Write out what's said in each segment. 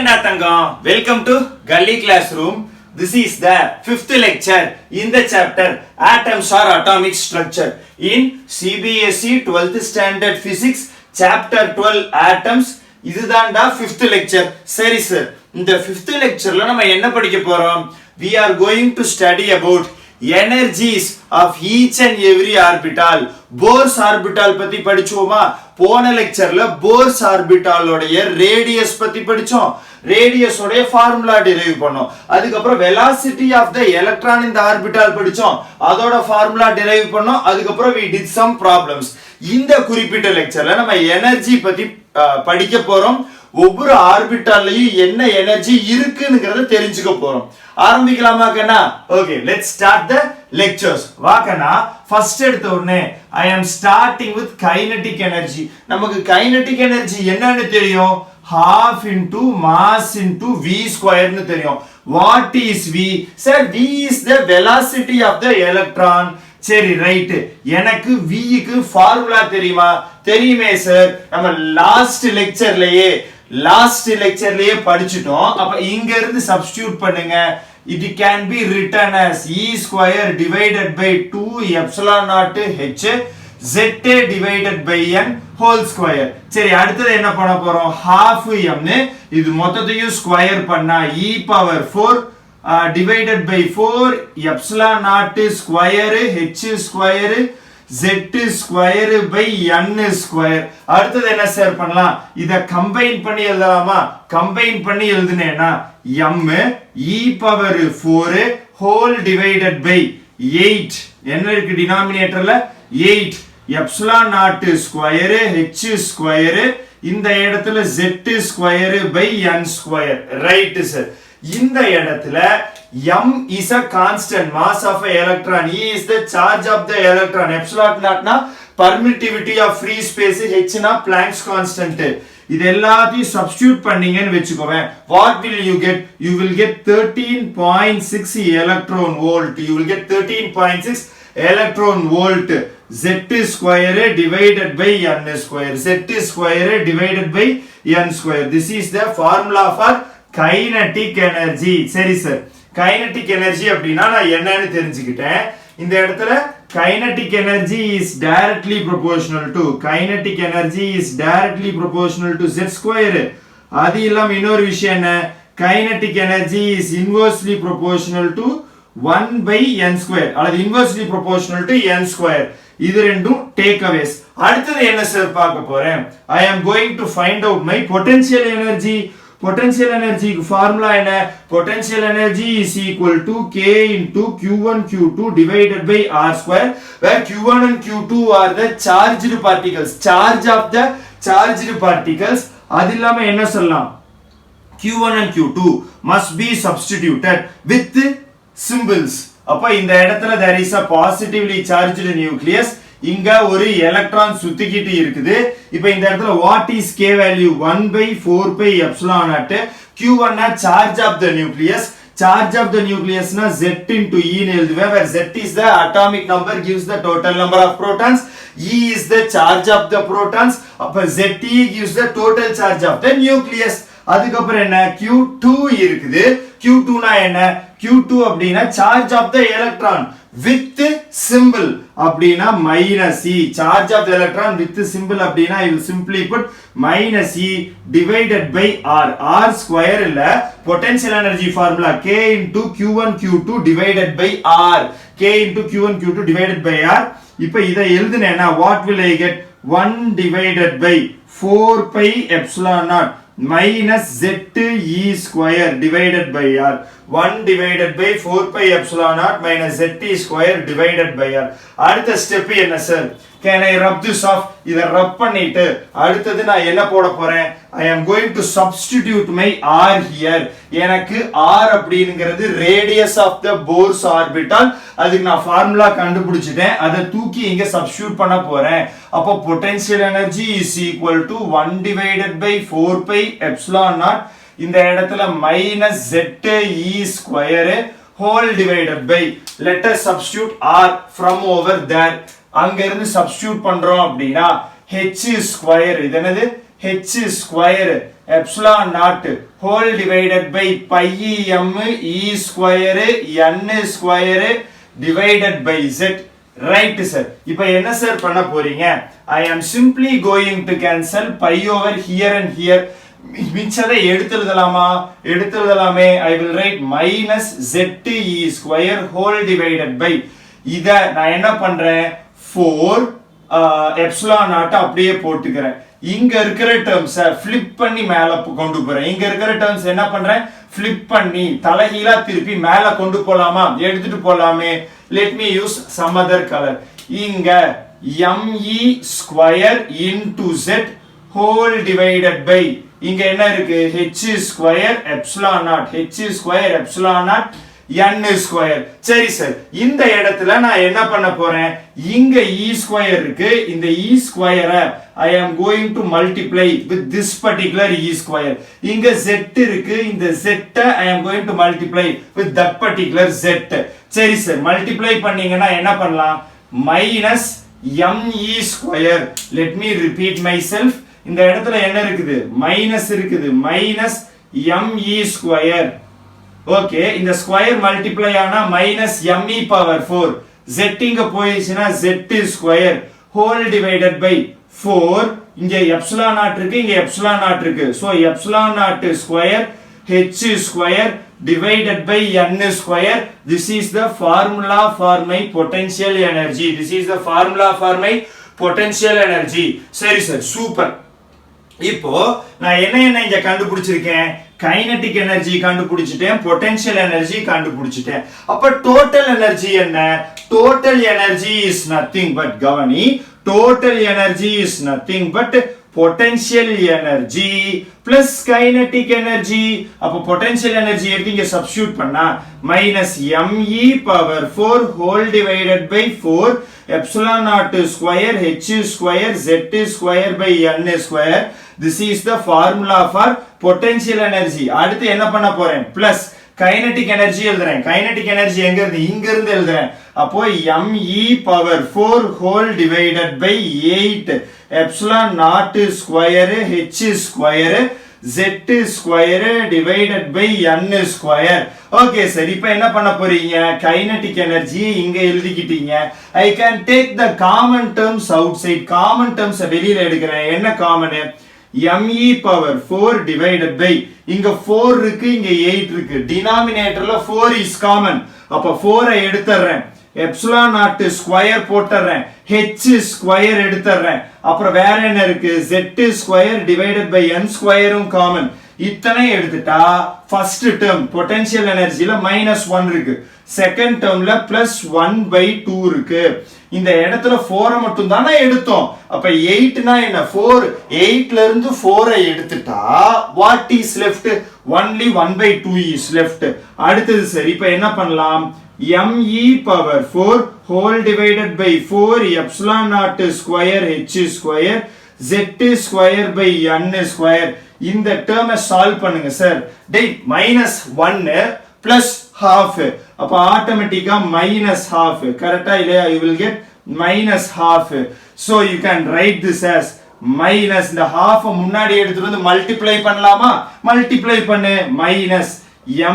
என்னடா தங்கம், welcome to கல்லி classroom. This is the 5th lecture in the chapter Atoms or Atomic Structure in CBSE 12th Standard Physics Chapter 12 Atoms. இதுதான்டா 5th lecture. சரி sir, இந்த 5th lectureல நம்ம என்ன படிக்க போறோம்? We are going to study about energies of each and every orbital. Bohr's orbital பத்தி படிச்சோமா? போன லெக்சர்ல force ஆர்பிட்டாலோடைய radius பத்தி படிச்சோம். ரேடியஸ் உடைய ஃபார்முலா டெரைவ் பண்ணோம். அதுக்கப்புறம் வெலாசிட்டி ஆஃப் த எலக்ட்ரான் இந்த ஆர்பிட்டால் படிச்சோம். அதோட ஃபார்முலா டெரைவ் பண்ணோம். அதுக்கப்புறம் we did some problems. இந்த குறிப்பிட்ட லெக்சர்ல நம்ம எனர்ஜி பத்தி படிக்க போறோம். ஒவ்வொரு ஆர்பிட்டாலையும் என்ன எனர்ஜி இருக்குங்கிறத தெரிஞ்சுக்க போறோம். ஆரம்பிக்கலாமா கண்ணா? Okay, let's start the lectures. வா கண்ணா, ஃபர்ஸ்ட் எடுத்த உடனே I am starting with kinetic energy. நமக்கு kinetic energy என்னன்னு தெரியும்? half into mass into v square னு தெரியும். What is v? Sir, v is the velocity of the electron. சரி, ரைட். எனக்கு v க்கு ஃபார்முலா தெரியுமா? தெரியுமே சார், நம்ம லாஸ்ட் லெக்சர்லயே படிச்சிட்டோம். அப்ப இங்க இருந்து சப்ஸ்டிட்யூட் பண்ணுங்க. It can be written as e square divided by 2 epsilon naught h z divided by n whole square. சரி, அடுத்து என்ன பண்ண போறோம்? half m னு இது மொத்தத்தையும் ஸ்கொயர் பண்ணா e power 4 divided by 4 epsilon naught square h square z square by n square. அடுத்து என்ன சார் பண்ணலாம்? இத கம்பைன் பண்ணி எழுதலாமா? கம்பைன் பண்ணி எழுதுனேனா m e power 4 whole divided by 8 என்ன இருக்கு டினாமினேட்டர்ல? 8 epsilon naught square h square இந்த இடத்துல z square by n square. Right sir. இந்த இடத்துல m is a constant mass of an electron, e is the charge of the electron, epsilon naught na permittivity of free space, h na Planck's constant. இது எல்லாத்தையும் substitute பண்ணீங்கன்னு வெச்சுக்கோங்க. what will you get? You will get 13.6 electron volt. You will get 13.6 electron volt. z square divided by n square. z square divided by n square. This is the formula for kinetic energy. சரி sir, kinetic energy அப்படினா நான் என்னன்னு தெரிஞ்சுக்கிட்டேன். இந்த இடத்துல kinetic energy is directly proportional to z square. அது இல்லாம இன்னொரு விஷயம் என்ன? kinetic energy is inversely proportional to 1 by n square அல்லது inversely proportional to n square. இது ரெண்டும் டேக் அவேஸ். அடுத்து என்ன சார் பார்க்க போறேன்? I am going to find out my potential energy. Potential energy formula என்ன? Potential energy is equal to k into q1 q2 divided by r square, where q1 and q2 are the charged particles. Charge of the charged particles. அது இல்லாம என்ன சொல்லலாம்? q1 and q2 must be substituted with symbols. அப்ப இந்த இடத்துல there is a positively charged nucleus. இங்க ஒரு electron சுத்திக்கிட்டு இருக்குது. இப்போ இந்த இடத்துல what is k value? 1 by 4 pi epsilon naught. q1 na charge of the nucleus. Charge of the nucleus na z into e னு எழுதுவேன். where z is the atomic number, gives the total number of protons. e is the charge of the protons. அப்ப ze gives the total charge of the nucleus. அதுக்கப்புறம் என்ன? q2 இருக்குது. q2 னா என்ன? q2 அப்படினா charge of the electron with symbol அப்படினா minus e. Charge of the electron with symbol அப்படினா I will simply put minus e divided by r. r square இல்ல, potential energy formula k into q1 q2 divided by r. k into q1 q2 divided by r. இப்போ இத எழுதுனேனா what will I get? 1 divided by 4 pi epsilon naught minus z e square divided by r. 1 divided by 4 pi epsilon naught minus z square divided by r. அடுத்த step என்ன sir? Can I rub this off? இத ரப் பண்ணிட்டு அடுத்து நான் என்ன போட போறேன்? I am going to substitute my r here. எனக்கு r அப்படிங்கிறது radius of the Bohr's orbital. அதுக்கு நான் ஃபார்முலா கண்டுபிடிச்சிட்டேன். அதை தூக்கி இங்க சப்ஸ்டிட்யூட் பண்ண போறேன். அப்போ potential energy is equal to 1 divided by 4 pi epsilon naught. இந்த இடத்துல minus z e square whole divided by, let us substitute r from over there. அங்க இருந்து சப்ஸ்டிட்யூட் பண்றோம் அப்படினா h square, இது என்னது? h square epsilon naught whole divided by pi m e square n square divided by z. Right sir. இப்போ என்ன sir பண்ண போறீங்க? I am simply going to cancel pi over here and here. மிச்சதை எடுத்துதலாமே. I will write minus z e square whole divided by இத நான் என்ன பண்றேன் 4 epsilon not அப்படியே போட்டுக்கிறேன். இங்க இருக்கிற டேர்ம்ஸ் ஃபிளிப் பண்ணி மேல கொண்டு போறேன். இங்க இருக்கிற டேர்ம்ஸ் என்ன பண்றேன் ஃபிளிப் பண்ணி தலைகீழா திருப்பி மேல கொண்டு போலாமா? எடுத்துட்டு போலாமே. let me use some other color. இங்க me square into z whole divided by இங்க என்ன இருக்கு h square epsilon naught h square epsilon naught n square. சரி சார், இந்த இடத்துல நான் என்ன பண்ண போறேன், இங்க e square இருக்கு, இந்த e square I am going to multiply with this particular e square. இங்க z இருக்கு, இந்த z I am going to multiply with that particular z. சரி சார், மல்டிப்ளை பண்ணீங்கன்னா என்ன பண்ணலாம், minus me square. let me repeat myself. இந்த இடத்துல என்ன இருக்குது, மைனஸ் இருக்குது, மைனஸ் me square. ஓகே, இந்த ஸ்கொயர் மல்டிப்ளை ஆனா மைனஸ் me பவர் 4, z இங்க போயிடுச்சுன்னா z square whole divided by 4. இங்க எப்சிலான் நாட் இருக்கு, இங்க எப்சிலான் நாட் இருக்கு. So epsilon naught square h square divided by n square. This is the formula for my potential energy. This is the formula for my potential energy. சரி sir, super. இப்போ நான் என்ன இங்க கண்டுபிடிச்சிருக்கேன், kinetic energy கண்டுபிடிச்சிட்டேன், potential energy கண்டுபிடிச்சிட்டேன். அப்ப total energy என்ன, total energy is nothing but, கவனி, total energy is nothing but potential energy plus kinetic energy. அப்ப potential energy எடுத்து இங்க substitute பண்ணா minus me power 4 whole divided by 4 epsilon naught square h square z square by n square. This is the formula for potential energy. அடுத்து என்ன பண்ண போறேன், plus kinetic energy எழுதுறேன். kinetic energy எங்க இருந்து, இங்க இருந்து எழுதுறேன். அப்போ me power 4 whole divided by 8 epsilon naught square h square z square divided by n square. Okay sir, இப்போ என்ன பண்ண போறீங்க, kinetic energy இங்க எழுதிக்கிட்டீங்க. I can take the common terms outside. common terms வெளியில எடுக்கிறேன். என்ன common, me power 4 divided by இங்க 4 இருக்கு, இங்க 8 இருக்கு, டினாமினேட்டர்ல 4 is common. அப்ப 4 ஐ எடுத்துறேன், எப்சிலான் நாட் ஸ்கொயர் போட்டுறேன், h ஸ்கொயர் எடுத்துறேன், அப்புறம் வேற என்ன இருக்கு, z square divided by n ஸ்கொயரும் காமன். இத்தனை எடுத்துட்டா ஃபர்ஸ்ட் டேர்ம் பொட்டன்ஷியல் எனர்ஜில -1 இருக்கு, செகண்ட் டேர்ம்ல +1/2 இருக்கு. இந்த இடத்துல 4 மட்டும் தானே எடுத்தோம். அப்ப 8 னா என்ன, 4 8ல இருந்து 4 ஐ எடுத்துட்டா what is left, only 1/2 is left. அடுத்தது சரி, இப்போ என்ன பண்ணலாம், me power 4 whole divided by 4 epsilon naught square h square z square by n square. இந்த டேர்மை சால்வ் பண்ணுங்க சார். டேய் -1 plus half, அப்ப ஆட்டோமேட்டிக்கா -half, கரெக்ட்டா இல்லையா, you will get -half. so you can write this as minus, இந்த half முன்னாடி எடுத்துட்டு வந்து மல்டிப்ளை பண்ணலாமா, மல்டிப்ளை பண்ணு, minus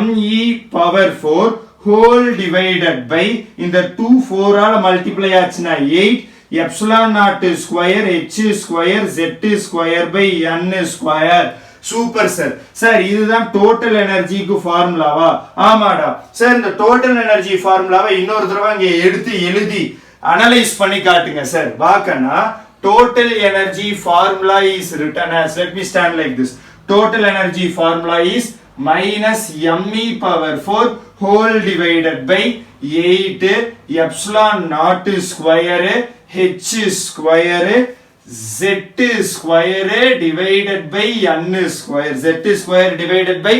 me power 4 whole divided by இந்த 2 4 ஆல மல்டிப்ளை ஆச்சுனா 8 epsilon naught square h square z square by n square. Super sir. Sir இதுதான் டோட்டல் எனர்ஜிக்கு ஃபார்முலாவா? ஆமாடா சார். இந்த டோட்டல் எனர்ஜி ஃபார்முலாவை இன்னொரு தடவை இங்க எடுத்து எழுதி அனலைஸ் பண்ணி காட்டுங்க சார். வாக்கனா total energy formula is written as, let me stand like this, total energy formula is minus me power 4 whole divided by 8 epsilon naught square h square z square divided by n square, z square divided by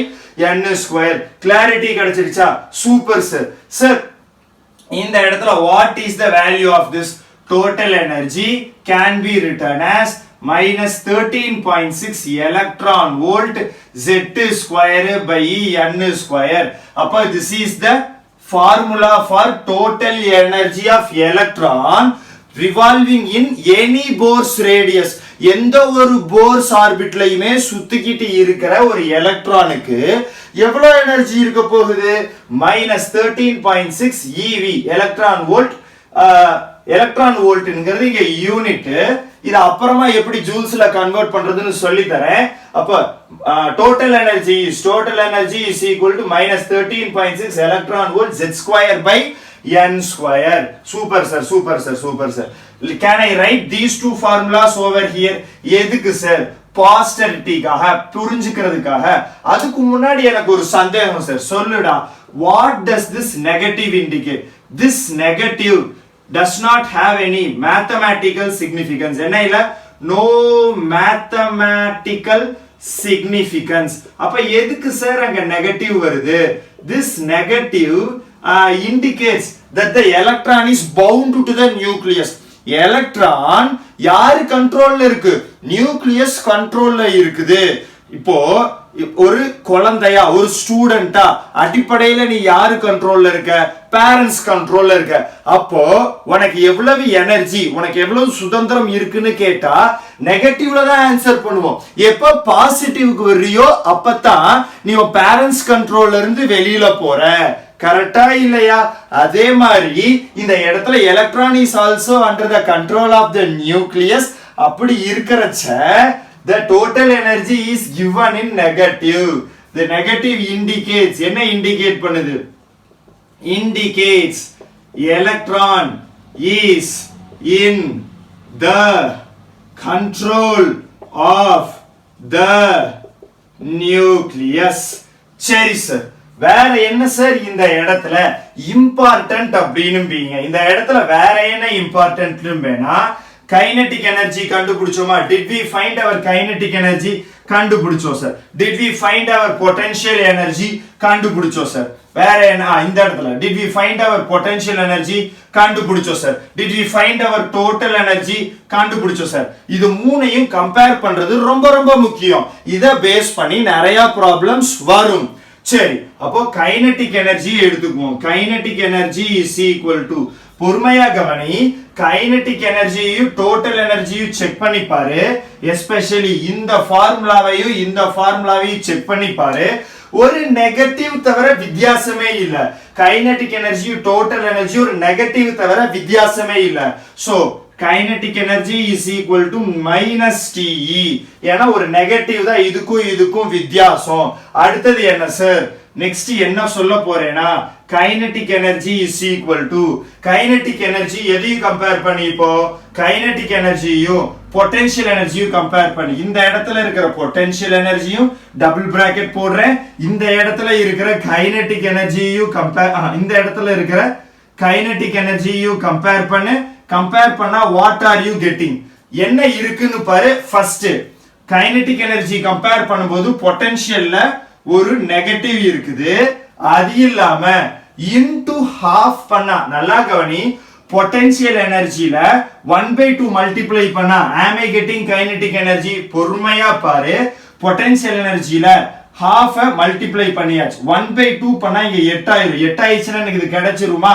n square. clarity கிடைச்சிருச்சா? Super sir. Sir இந்த இடத்துல what is the value of this total energy can be written as minus 13.6 electron volt z square by n square. அப்ப this is the formula for total energy of electron revolving in any Bohr's radius. எந்த ஒரு force ஆர்பிட்லயுமே சுத்திக்கிட்டு இருக்கிற ஒரு எலக்ட்ரானுக்கு எவ்வளவு energy இருக்க போகுது? -13.6 eV electron volt. Electron வோல்ட்ங்கிறது இங்க யூனிட். இது அப்புறமா எப்படி ஜூல்ஸ்ல கன்வெர்ட் பண்றதுன்னு சொல்லி தரேன். அப்ப total energy is equal to -13.6 electron volt Z²/n². Super sir, super sir, super sir. Can I write these two formulas over here? எதுக்கு சார்? பாஸ்டரிட்டிக்காக, புரிஞ்சுக்கிறதுக்காக. அதுக்கு முன்னாடி எனக்கு ஒரு சந்தேகம் சார், சொல்லுடா. What does this negative indicate? This negative does not have any mathematical significance. என்ன இல்ல? No mathematical significance. அப்ப எதுக்கு சார் அங்க நெகட்டிவ் வருது? This negative indicates that the electron is bound to the nucleus. Electron யாரு கண்ட்ரோல்ல இருக்கு? நியூக்ளியஸ் கண்ட்ரோல்ல இருக்குது. இப்போ ஒரு குழந்தையா, ஒரு ஸ்டூடெண்டா, அடிப்படையில நீ யாரு கண்ட்ரோல்ல இருக்க? பேரண்ட்ஸ் கண்ட்ரோல்ல இருக்க. அப்போ உனக்கு எவ்வளவு எனர்ஜி, உனக்கு எவ்வளவு சுதந்திரம் இருக்குன்னு கேட்டா நெகட்டிவ்ல தான் ஆன்சர் பண்ணுவோம். எப்ப பாசிட்டிவ்க்கு வர்றியோ அப்பதான் நீ பேரண்ட்ஸ் கண்ட்ரோல்ல இருந்து வெளியில போற. கரெக்டா இல்லையா? அதே மாதிரி இந்த இடத்துல electron is also under the control of the nucleus. அப்படி இருக்கிறச்ச the total energy is given in negative. The negative indicates, என்ன indicate பண்ணுது? Indicates electron is in the control of the nucleus. சரி சார், வேற என்ன சார் இந்த இடத்துல important அப்படினும்பீங்க? இந்த இடத்துல வேற என்ன இம்பார்ட்டன்ட்னு வேணா, கைனெட்டிக் எனர்ஜி கண்டுபிடிச்சோமா? Did we find our kinetic energy? கண்டுபிடிச்சோம் sir. Did we find our potential energy? கண்டுபிடிச்சோம் சார். வேற என்ன இந்த இடத்துல? Did we find our potential energy? கண்டுபிடிச்சோம் sir. Did we find our total energy? கண்டுபிடிச்சோம் சார். இது மூணையும் கம்பேர் பண்றது ரொம்ப ரொம்ப முக்கியம். இத பேஸ் பண்ணி நிறைய ப்ராப்ளம்ஸ் வரும். சரி, அப்போ கைனெட்டிக் எனர்ஜி எடுத்துக்குவோம். Kinetic energy is equal to, பொறுமையா கவனி, கைனெட்டிக் எனர்ஜியையும் டோட்டல் எனர்ஜியும் செக் பண்ணி பாரு. எஸ்பெஷலி இந்த ஃபார்முலாவையும் இந்த ஃபார்முலாவையும் செக் பண்ணி பாரு. ஒரு நெகட்டிவ் தவிர வித்தியாசமே இல்ல. கைனெட்டிக் எனர்ஜியும் டோட்டல் எனர்ஜியும் ஒரு நெகட்டிவ் தவிர வித்தியாசமே இல்ல. So kinetic energy is equal to -TE. ஏன்னா ஒரு நெகட்டிவ் தான் இதுக்கும் இதுக்கும் வித்தியாசம். அடுத்தது என்ன சார்? நெக்ஸ்ட் என்ன சொல்ல போறேனா, kinetic energy is equal to, kinetic energy எதையும் கம்பேர் பண்ணி, இப்போ kinetic எனர்ஜியும் பொட்டன்ஷியல் எனர்ஜியும் கம்பேர் பண்ணி, இந்த இடத்துல இருக்கிற பொட்டன்ஷியல் எனர்ஜியும் டபுள் பிராக்கெட் போடுறேன், இந்த இடத்துல இருக்கிற kinetic எனர்ஜியும் கம்பேர், இந்த இடத்துல இருக்கிற kinetic எனர்ஜியும் கம்பேர் பண்ணு. கம்பேர் பண்ணா வாட் ஆர் யூ கெட்டிங்? என்ன இருக்குன்னு பாரு. ஃபர்ஸ்ட் கைனெட்டிக் எனர்ஜி கம்பேர் பண்ணும்போது பொட்டன்ஷியல்ல ஒரு நெகட்டிவ் இருக்குது. அது இல்லாம இன்டு ஹாஃப் பண்ணா, நல்லா கவனி, பொட்டன்ஷியல் எனர்ஜில 1/2 மல்டிப்ளை பண்ணா am I getting kinetic energy? பொறுமையா பாரு. பொட்டன்ஷியல் எனர்ஜில half மல்டிப்ளை பண்ணியாச்சு, 1/2 பண்ணா இங்க 8 ஆயிரும். 8 ஆயிடுச்சுன்னா எனக்கு இது கிடைச்சிருமா?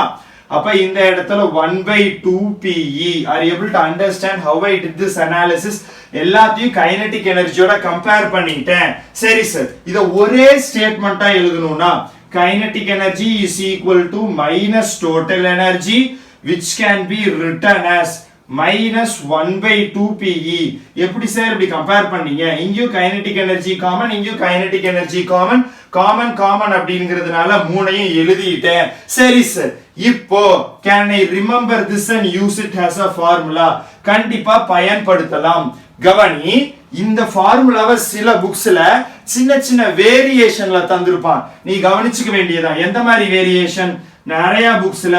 அப்ப இந்த இடத்துல 1/2 PE. Are you able to understand how I did this analysis? எல்லாத்தையும் கைனெட்டிக் எனர்ஜியோட கம்பேர் பண்ணிட்டேன். சரி சார், இத ஒரே ஸ்டேட்மெண்டா எழுதணும்னா kinetic energy is equal to minus total energy, which can be written as minus 1/2 PE. எப்படி சார் இப்படி கம்பேர் பண்ணீங்க? இங்கேயும் kinetic energy காமன், இங்கேயும் kinetic energy common, common common அப்படிங்கிறதுனால மூணையும் எழுதிட்டேன். சரி சார், இப்போ can I remember this and use it as a formula? கண்டிப்பா பயன்படுத்தலாம். கவனி, இந்த ஃபார்முலாவை சில புக்ஸ்ல சின்ன சின்ன வேரியேஷன்ல தந்திருப்பான், நீ கவனிச்சுக்க வேண்டியதான். எந்த மாதிரி வேரியேஷன்? நிறைய புக்ஸ்ல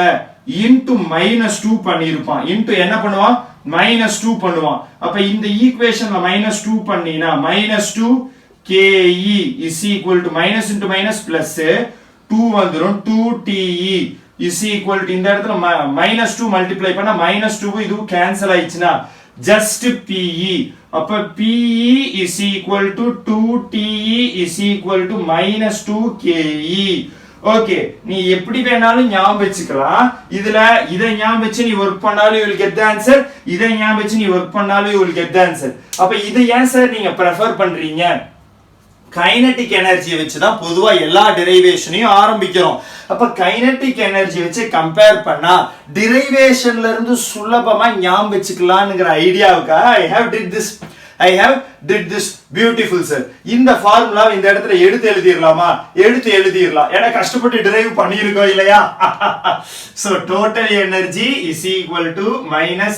இன்டு -2 பண்ணிருப்பான். இன்டு என்ன பண்ணுவான்? -2 பண்ணுவான். அப்ப இந்த ஈக்குவேஷன்ல -2 பண்ணினா -2 KE is equal to minus into minus plus 2 வந்துரும். 2 TE is equal to, இந்த இடத்துல -2 மல்டிப்ளை பண்ணா -2 இதுவும் கேன்சல் ஆயிடுச்சுனா just PE. அப்ப PE is equal to 2 TE is equal to -2 KE. Okay, நீ எப்படி வேணாலும் ஞாபகம் வச்சுக்கலாம். இதுல இதை ஞாபகம் வச்சு நீ ஒர்க் பண்ணாலும் you will get the answer, இதை ஞாபகம் வச்சு நீ ஒர்க் பண்ணாலும் you will get the answer. அப்ப இதை ஏன் சார் நீங்க prefer பண்றீங்க? கைனடிக் எனர்ஜியை வச்சு தான் பொதுவா எல்லா டெரிவேஷனையும் ஆரம்பிக்கிறோம். அப்ப கைனடிக் எனர்ஜி வச்சு கம்பேர் பண்ணா டெரிவேஷன்ல இருந்து சுலபமா ஞாபகம் வச்சுக்கலாம்ங்கற ஐடியாவுக்கு I have did this beautiful sir. இந்த ஃபார்முலா இந்த இடத்துல எடுத்து எழுதிரலாமா? எடுத்து எழுதிரலாம். ஏன்னா கஷ்டப்பட்டு டிரைவ் பண்ணியிருக்கோம் இல்லையா? So total energy is equal to minus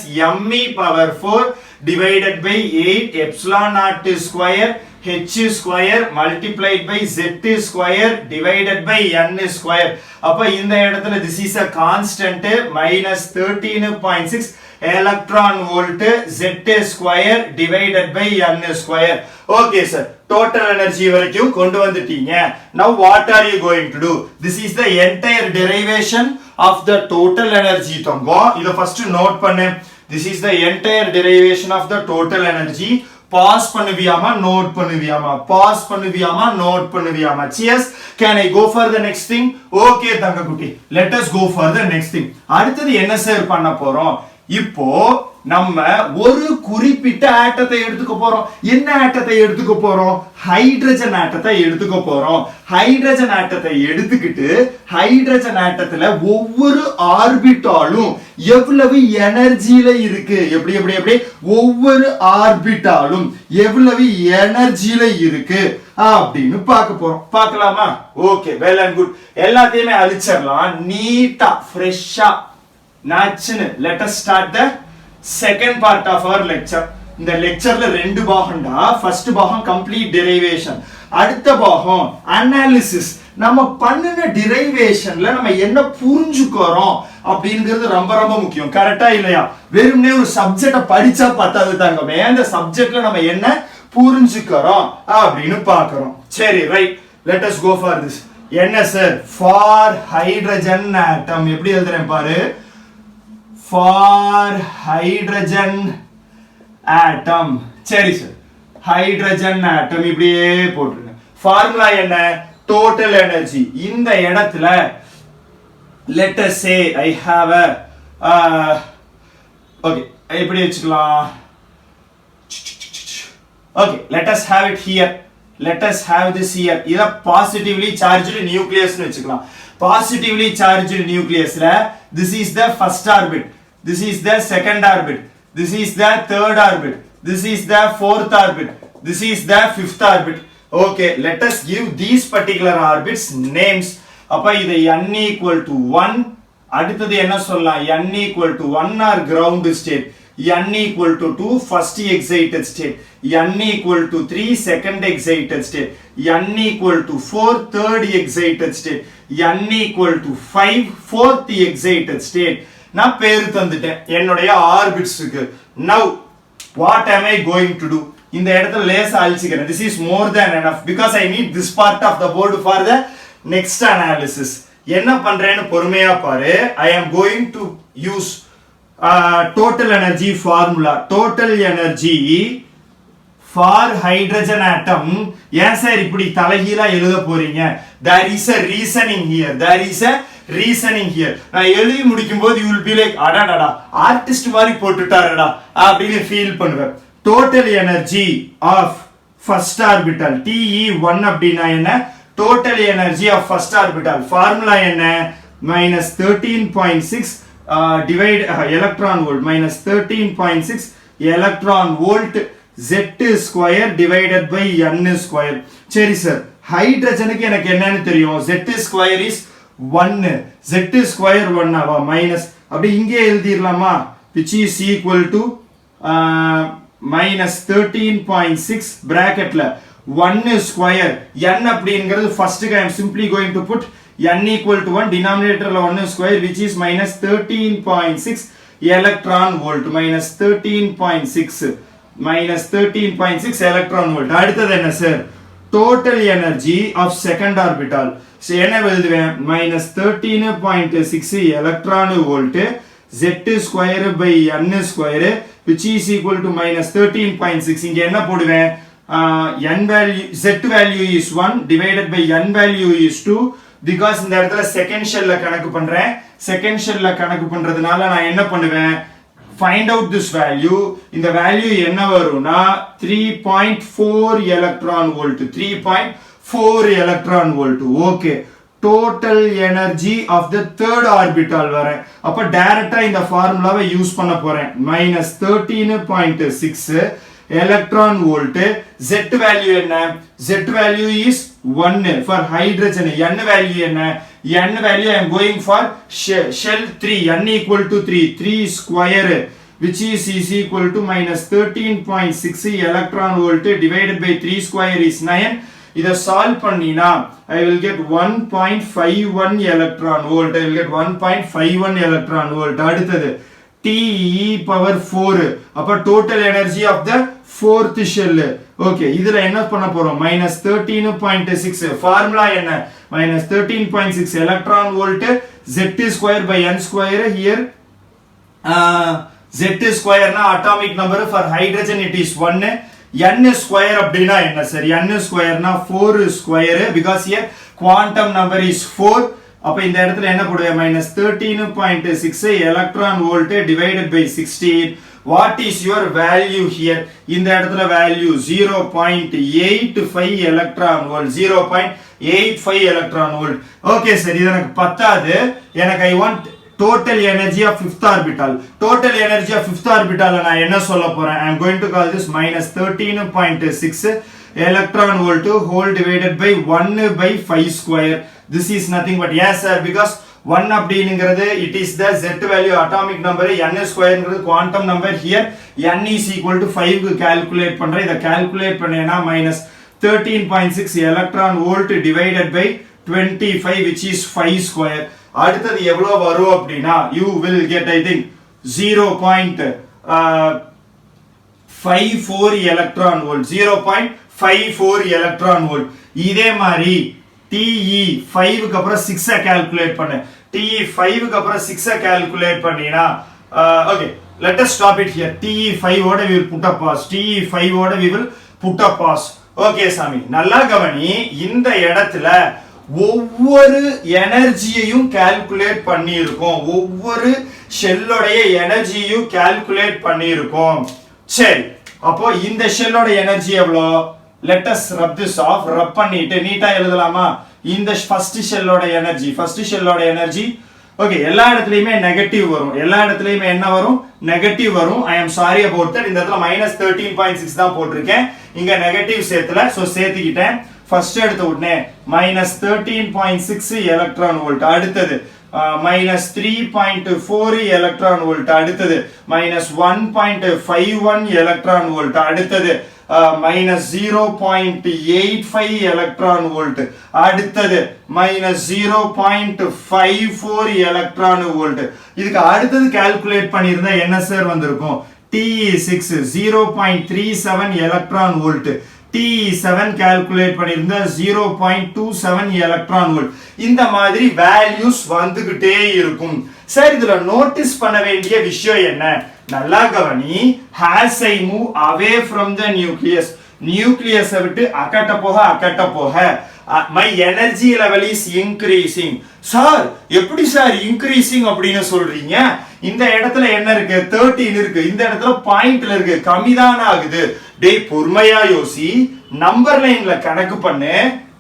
me power 4 divided by 8 epsilon naught square h square multiplied by z square divided by n square. அப்ப இந்த இடத்துல this is a constant minus 13.6 electron volt z square divided by n square. Okay sir, total energy வரைக்கும் கொண்டு வந்துட்டீங்க. Now what are you going to do? This is the entire derivation of the total energy தங்கம். இத first note பண்ணு. This is the entire derivation of the total energy. Pause பண்ணுவியாமா note பண்ணுவியாமா? Pause பண்ணுவியாமா note பண்ணுவியாமா? Cheers. Can I go for the next thing? Okay தங்க குட்டி, let us go for the next thing. அடுத்து என்ன sir பண்ண போறோம்? இப்போ நம்ம ஒரு குறிப்பிட்ட ஆட்டத்தை எடுத்துக்க போறோம். என்ன ஆட்டத்தை எடுத்துக்க போறோம்? ஹைட்ரஜன் ஆட்டத்தை எடுத்துக்க போறோம். ஹைட்ரஜன் ஆட்டத்தை எடுத்துக்கிட்டு ஹைட்ரஜன் ஆட்டத்துல ஒவ்வொரு ஆர்பிட்டாலும் எவ்வளவு எனர்ஜியில இருக்கு, எப்படி எப்படி எப்படி ஒவ்வொரு ஆர்பிட்டாலும் எவ்வளவு எனர்ஜியில இருக்கு அப்படின்னு பார்க்க போறோம். பார்க்கலாமா? Okay, well and good. எல்லாத்தையுமே அழிச்சிடலாம் நீட்டா ஃப்ரெஷ்ஷா நாச்சுன்னு. Let us start the second part of our lecture. இந்த லெக்சர்ல ரெண்டு பாகம்டா. ஃபர்ஸ்ட் பாகம் கம்ப்ளீட் டெரிவேஷன், அடுத்த பாகம் அனாலிசிஸ். நம்ம பண்ணின டெரிவேஷன்ல நம்ம என்ன புரிஞ்சுக்கிறோம் அப்படிங்கிறது ரொம்ப ரொம்ப முக்கியம். கரெக்டா இல்லையா? வெறுமனே ஒரு சப்ஜெக்ட படிச்சா பத்தாது தாங்கமே, அந்த சப்ஜெக்ட்ல நம்ம என்ன புரிஞ்சுக்கிறோம் அப்படின்னு பார்க்கிறோம். சரி, right, let us go for this. என்ன சார்? ஃபார் ஹைட்ரஜன் ஆட்டம் எப்படி எழுதுறேன் பாரு. For hydrogen atom. சரி சார், ஹைட்ரஜன் ஆட்டம் இப்படியே போட்டுருங்க. ஃபார்முலா என்ன? Total energy. இந்த இடத்துல let us say I have a okay, எப்படி வச்சுக்கலாம்? Okay, let us have it here. Let us have this here. இத பாசிட்டிவ்லி சார்ஜ்டு நியூக்ளியஸ்னு வச்சுக்கலாம். பாசிட்டிவ்லி சார்ஜ்டு நியூக்ளியஸ்ல this is the first orbit, this is the second orbit, this is the third orbit, this is the fourth orbit, this is the fifth orbit. Okay, let us give these particular orbits names. அப்ப இதை n equal to 1, அடுத்தது என்ன சொல்லலாம்? n equal to 1 or ground state, n equal to 2 first excited state, n equal to 3 second excited state, n equal to 4 third excited state, n equal to 5 fourth excited state. நான் பேரு தந்துட்டேன் என்னுடைய ஆர்பிட்ஸ்க்கு. Now what am I going to do? இந்த இடத்துல லேசா அழிச்சிக்கிறேன். This is more than enough because I need this part of the board for the next analysis. என்ன பண்றேன்னு பொறுமையா பாரு. I am going to use total energy formula. Total energy for hydrogen atom. ஏன் sir இப்படி தலைகீழா எழுத போறீங்க? There is a reasoning here. There is a reasoning here. நான் எழுதி முடிக்கும் போது you will be like அடடடா ஆர்டிஸ்ட் மாதிரி போட்டுட்டாருடா அப்படின்னு ஃபீல் பண்ணுவேன். Total energy of first orbital TE1 அப்படினா என்ன? Total energy of first orbital formula என்ன? minus 13.6 divide electron volt minus 13.6 electron volt z square divided by n square. சரி sir, ஹைட்ரஜனுக்கு எனக்கு என்னன்னு தெரியும்? z square is 1, z square 1 Aava minus அப்படி இங்கே எழுதிரலாமா? which is equal to minus 13.6 bracketல 1 square n அப்படிங்கிறது first I am simply going to put n equal to 1 denominatorல 1 square which is minus 13.6 electron volt minus 13.6 minus 13.6 electron volt. அடுத்தது என்ன sir? total energy of second orbital. So என்ன எழுதுவேன்? minus 13.6 electron volt z square by n square which is equal to minus 13.6. இங்க என்ன போடுவேன்? n value z value is 1 divided by n value is 2 because இந்த இடத்துல second ஷெல்ல கணக்கு பண்றேன். Second ஷெல்ல கணக்கு பண்றதுனால நான் என்ன பண்ணுவேன், find out this value. இந்த வேல்யூ என்ன வரும்னா 3.4 electron volt. 3.4 electron volt. Okay, total energy of the third orbital வரேன். அப்ப டைரக்டா இந்த ஃபார்முலாவை யூஸ் பண்ண போறேன். -13.6 electron volt. Z value என்ன? Z value is 1 for hydrogen. N value என்ன? N value I am going for shell 3. N equal to 3 square, which is equal to -13.6 electron volt divided by 3 square is 9. இதை solve பண்ணினா I will get 1.51 electron volt. I will get 1.51 electron volt. அடுத்தது T e power 4. அப்ப total energy of the fourth shell. Okay, இதுல என்ன பண்ண போறோம், -13.6. Formula என்ன, -13.6 electron volt Z square by N square. Here Z square na atomic number, for hydrogen it is 1. N square அப்படினா என்ன sir, N square na 4 square, because here quantum number is 4. அப்ப இந்த இடத்துல என்ன போடுவேன், -13.6 electron volt divided by 16. What is your value here? இந்த இடத்துல value 0.85 electron volt. 0.85 electron volt. Okay sir, இது எனக்கு பத்தாது. எனக்கு I want total energy of fifth orbital. Total energy of fifth orbital நான் என்ன சொல்ல போறேன், I am going to call this -13.6 electron volt whole divided by 1 by 5 square. This is nothing but, yes sir, because 1 அப்படிங்கிறது it is the Z value atomic number, N square quantum number. Here N is equal to 5 calculate பண்றேன். இதை calculate பண்ணேனா -13.6 electron volt divided by 25, which is 5 square. அடுத்தது எவ்வளவு வரும் அப்படினா you will get I think 0.54 electron volt. 0.54 electron volt. இதே மாதிரி TE 5 க்கு அப்புறம் 6 கால்குலேட் பண்ணு. TE 5 க்கு அப்புறம் 6 கால்குலேட் பண்ணினா okay, let us stop it here. TE 5 ஓட we will put a pause. TE 5 ஓட we will put a pause. Okay சாமி, நல்லா கவனி. இந்த இடத்துல ஒவ்வொரு எனர்ஜியையும் கால்குலேட் பண்ணியிருக்கோம். ஒவ்வொரு ஷெல்லோட எனர்ஜியையும் கால்குலேட் பண்ணியிருக்கோம். சரி, அப்போ இந்த ஷெல்லோட எனர்ஜி எவ்வளோ, let us rub this off. ரப் பண்ணிட்டு நீட்டா எழுதலாமா, இந்த ஃபர்ஸ்ட் ஷெல்லோட எனர்ஜி. ஓகே, எல்லா இடத்துலயுமே நெகட்டிவ் வரும். எல்லா இடத்துலயுமே என்ன வரும், நெகட்டிவ் வரும். I am sorry about that. இந்த இடத்துல -13.6 தான் போட்டிருக்கேன், இங்க நெகட்டிவ் சேர்த்துல, சோ சேர்த்துக்கிட்டேன். ஃபர்ஸ்ட் எடுத்த உடனே -13.6 electron volt. அடுத்தது -3.4 electron volt. அடுத்தது -1.51 electron volt. அடுத்தது -0.85 electron volt. அடுத்தது -0.54 electron volt. இதுக்கு அடுத்தது கால்குலேட் பண்ணியிருந்தா என்ன சார் வந்திருக்கும், TE6 0.37 electron volt. T7 calculate பண்ணிருந்தா 0.27 electron volt. இந்த மாதிரி வேல்யூஸ் வந்துகிட்டே இருக்கும். சரி, இதுல நோட்டீஸ் பண்ண வேண்டிய விஷயம் என்ன, நல்லா கவனி. as I move away from the nucleus, நியூக்ளியஸை விட்டு அக்கட்ட போக my energy level is increasing. Sir, எப்படி சார் இன்க்ரீசிங் அப்படின்னு சொல்றீங்க, இந்த இடத்துல என்ன இருக்கு, 13 இருக்கு, இந்த இடத்துல பாயிண்ட்ல இருக்கு, கம்மிதான ஆகுது. டேய் பொறுமையா யோசி, நம்பர் லைன்ல கணக்கு பண்ணு.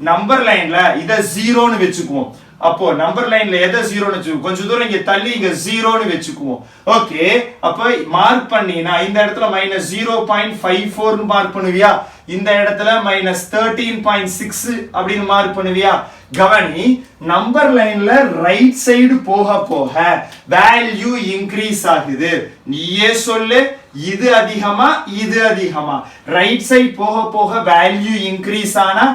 நம்பர் லைன்ல இத 0ன்னு வெச்சுக்குவோம். அப்போ நம்பர் லைன்ல எதை 0ன்னு வெச்சுக்குவோம், கொஞ்சம் தூரம் இங்க தள்ளி இங்க 0ன்னு வெச்சுக்குவோம். ஓகே, அப்ப மார்க் பண்ணினா இந்த இடத்துல -0.54 ன்னு மார்க் பண்ணுவியா, இந்த இடத்துல -13.6 அப்படின்னு மார்க் பண்ணுவியா. கவனி, நம்பர் லைன்ல ரைட் சைடு போக வேல்யூ இன்க்ரீஸ் ஆகுது. நீயே சொல்லு, இது அதிகமா இது அதிகமா? ரைட் சைடு போக வேல்யூ இன்க்ரீஸ் ஆனா